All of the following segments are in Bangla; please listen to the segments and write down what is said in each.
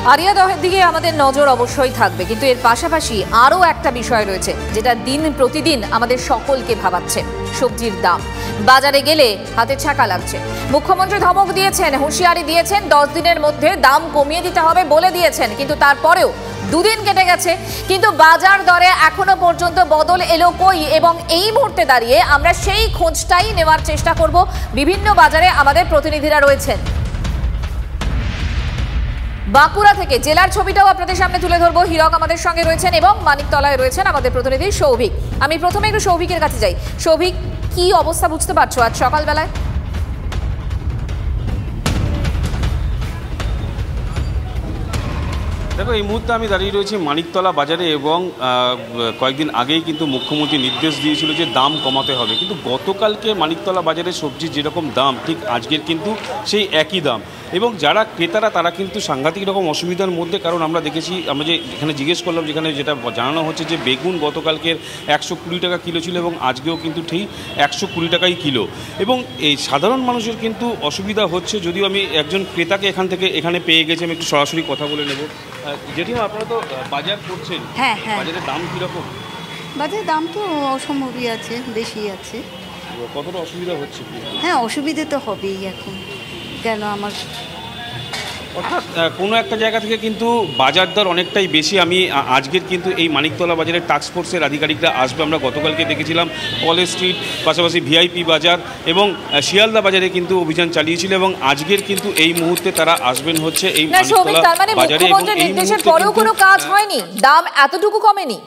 আরিয়াদহের দিকে আমাদের নজর অবশ্যই থাকবে, কিন্তু এর পাশাপাশি আরও একটা বিষয় রয়েছে যেটা দিন প্রতিদিন আমাদের সকলকে ভাবাচ্ছে। সবজির দাম। বাজারে গেলে হাতে ছাকা লাগছে। মুখ্যমন্ত্রী ধমক দিয়েছেন, হুঁশিয়ারি দিয়েছেন, 10 দিনের মধ্যে দাম কমিয়ে দিতে হবে বলে দিয়েছেন, কিন্তু তারপরেও দুদিন কেটে গেছে, কিন্তু বাজার দরে এখনো পর্যন্ত বদল এলো কই? এবং এই মুহূর্তে দাঁড়িয়ে আমরা সেই খোঁজটাই নেওয়ার চেষ্টা করব। বিভিন্ন বাজারে আমাদের প্রতিনিধিরা রয়েছেন। বাঁকুড়া থেকে জেলার ছবিটাও আপনাদের সামনে তুলে ধরবো। হীরক আমাদের সঙ্গে রয়েছেন এবং মানিকতলায় রয়েছেন আমাদের প্রতিনিধি সৌভিক। আমি প্রথমে একটু সৌভিকের কাছে যাই। সৌভিক, কি অবস্থা বুঝতে পারছো আজ সকালবেলায়? দেখো, এই মুহূর্তে আমি দাঁড়িয়ে রয়েছি মানিকতলা বাজারে এবং কয়েকদিন আগেই কিন্তু মুখ্যমন্ত্রী নির্দেশ দিয়েছিল যে দাম কমাতে হবে, কিন্তু গতকালকে মানিকতলা বাজারে সবজির যেরকম দাম ঠিক আজকের কিন্তু সেই একই দাম। এবং যারা ক্রেতারা তারা কিন্তু সাংঘাতিক রকম অসুবিধার মধ্যে, কারণ আমরা দেখেছি, আমরা যে এখানে জিজ্ঞেস করলাম, যেখানে যেটা জানানো হচ্ছে যে বেগুন গতকালকের 120 টাকা কিলো ছিল এবং আজকেও কিন্তু ঠিক 120 টাকাই কিলো। এবং এই সাধারণ মানুষের কিন্তু অসুবিধা হচ্ছে। যদিও আমি একজন ক্রেতাকে এখানে পেয়ে গেছি, আমি একটু সরাসরি কথা বলে নেব। জেঠিমা, আপনারা তো বাজার করছেন, হ্যাঁ, বাজারের দাম কীরকম? বাজারের দাম তো অসম্ভবই আছে, বেশি আছে। কতটা অসুবিধা হচ্ছে? হ্যাঁ, অসুবিধে তো হবেই এখন। কেন আমার অর্থাৎ কোনো একটা জায়গা থেকে কিন্তু বাজার দর অনেকটাই বেশি। আমি আজকের কিন্তু এই মানিকতলা বাজারের টাস্কফোর্সের আধিকারিকরা আসবে। আমরা গতকালকে দেখেছিলাম কলেজ স্ট্রিট, পাশাপাশি ভিআইপি বাজার এবং শিয়ালদা বাজারে কিন্তু অভিযান চালিয়েছিল এবং আজকের কিন্তু এই মুহূর্তে তারা আসবেন হচ্ছে এই মানিকতলা বাজারে। এবং এই নির্দেশের পরেও কোনো কাজ হয়নি, দাম এতটুকু কমেনি।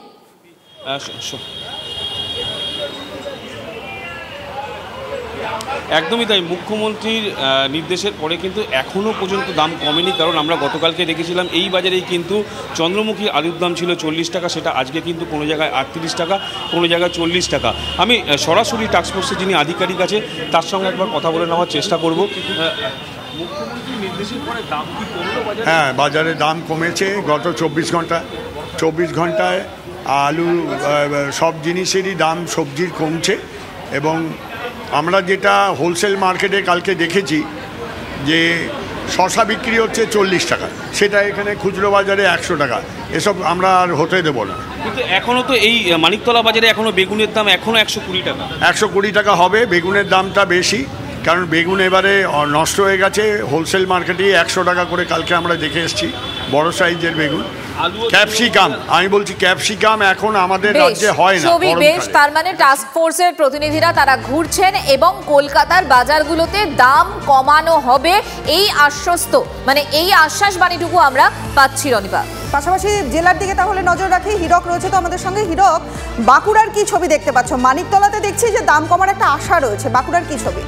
একদমই তাই, মুখ্যমন্ত্রীর নির্দেশের পরে কিন্তু এখনও পর্যন্ত দাম কমেনি। কারণ আমরা গতকালকে দেখেছিলাম এই বাজারেই কিন্তু চন্দ্রমুখী আলুর দাম ছিল 40 টাকা, সেটা আজকে কিন্তু কোনো জায়গায় 38 টাকা, কোনো জায়গায় 40 টাকা। আমি সরাসরি টাস্কফোর্সের যিনি আধিকারিক আছে তার সঙ্গে একবার কথা বলে নেওয়ার চেষ্টা করব। মুখ্যমন্ত্রীর নির্দেশের পরে দাম কি কমলো বাজারে? হ্যাঁ, বাজারে দাম কমেছে গত 24 ঘন্টায় আলু সব জিনিসেরই দাম সবজির কমছে। এবং আমরা যেটা হোলসেল মার্কেটে কালকে দেখেছি যে শসা বিক্রি হচ্ছে 40 টাকা, সেটা এখানে খুচরো বাজারে 100 টাকা। এসব আমরা আর হতে দেবো না। কিন্তু এখনও তো এই মানিকতলা বাজারে এখনও বেগুনের দাম এখনও 120 টাকা। 120 টাকা হবে। বেগুনের দামটা বেশি, কারণ বেগুন এবারে নষ্ট হয়ে গেছে। হোলসেল মার্কেটে 100 টাকা করে কালকে আমরা দেখে এসেছি বড় সাইজের বেগুন। ক্যাপসিকাম, আমি বলছি ক্যাপসিকাম এখন আমাদের রাজ্যে হয় না। বেশ, তার মানে টাস্ক ফোর্সের প্রতিনিধিরা তারা ঘুরছেন এবং কলকাতার বাজারগুলোতে দাম কমানো হবে এই আশ্বস্ত, মানে এই আশ্বাস বাণীটুকু আমরা পাচ্ছি। রনিপা, পাশাপাশি জেলার দিকে তাহলে নজর রাখি। হীরক রয়েছে তো আমাদের সঙ্গে। হীরক, বাঁকুড়ার কি ছবি দেখতে পাচ্ছ? মানিকতলাতে দেখছি যে দাম কমার একটা আশা রয়েছে, বাঁকুড়ার কি ছবি?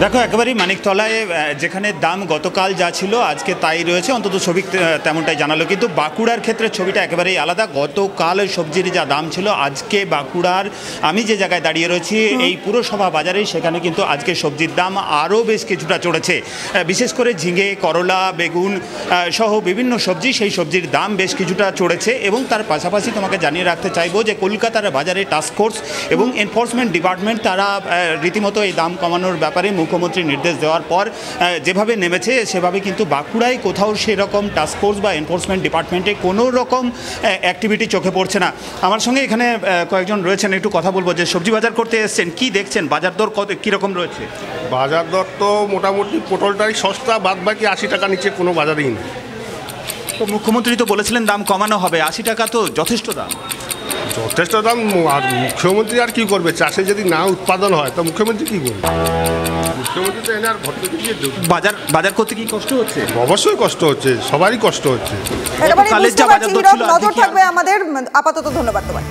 দেখো, একেবারেই মানিকতলায় যেখানে দাম গতকাল যা ছিল আজকে তাই রয়েছে, অন্তত ছবি তেমনটাই জানালো। কিন্তু বাঁকুড়ার ক্ষেত্রে ছবিটা একেবারেই আলাদা। গতকাল সবজির যা দাম ছিল, আজকে বাঁকুড়ার আমি যে জায়গায় দাঁড়িয়ে রয়েছি এই পুরসভা বাজারে, সেখানে কিন্তু আজকে সবজির দাম আরও বেশ কিছুটা চড়েছে। বিশেষ করে ঝিঙে, করলা, বেগুন সহ বিভিন্ন সবজি, সেই সবজির দাম বেশ কিছুটা চড়েছে। এবং তার পাশাপাশি তোমাকে জানিয়ে রাখতে চাইবো যে কলকাতার বাজারে টাস্কফোর্স এবং এনফোর্সমেন্ট ডিপার্টমেন্ট তারা রীতিমতো এই দাম কমানোর ব্যাপারে মুখ্যমন্ত্রীর নির্দেশ দেওয়ার পর যেভাবে নেমেছে, সেভাবে কিন্তু বাঁকুড়ায় কোথাও সেরকম টাস্কফোর্স বা এনফোর্সমেন্ট ডিপার্টমেন্টে কোনো রকম অ্যাক্টিভিটি চোখে পড়ছে না। আমার সঙ্গে এখানে কয়েকজন রয়েছেন, একটু কথা বলবো। যে সবজি বাজার করতে এসছেন, কি দেখছেন বাজার দর কীরকম রয়েছে? বাজার দর তো মোটামুটি পটলটাই সস্তা, বাদ বাকি 80 টাকা নিচে কোনো বাজারেই নেই। তো মুখ্যমন্ত্রী তো বলেছিলেন দাম কমানো হবে, 80 টাকা তো যথেষ্ট দাম। যথেষ্ট দাম। আর মুখ্যমন্ত্রী আর কি করবে? চাষে যদি না উৎপাদন হয় তো মুখ্যমন্ত্রী কী করবে? মুখ্যমন্ত্রী তো এনে আর ভর্তি দিয়ে বাজার করতে কি কষ্ট হচ্ছে? অবশ্যই কষ্ট হচ্ছে, সবারই কষ্ট হচ্ছে। নজর থাকবে আমাদের। আপাতত ধন্যবাদ তোমায়।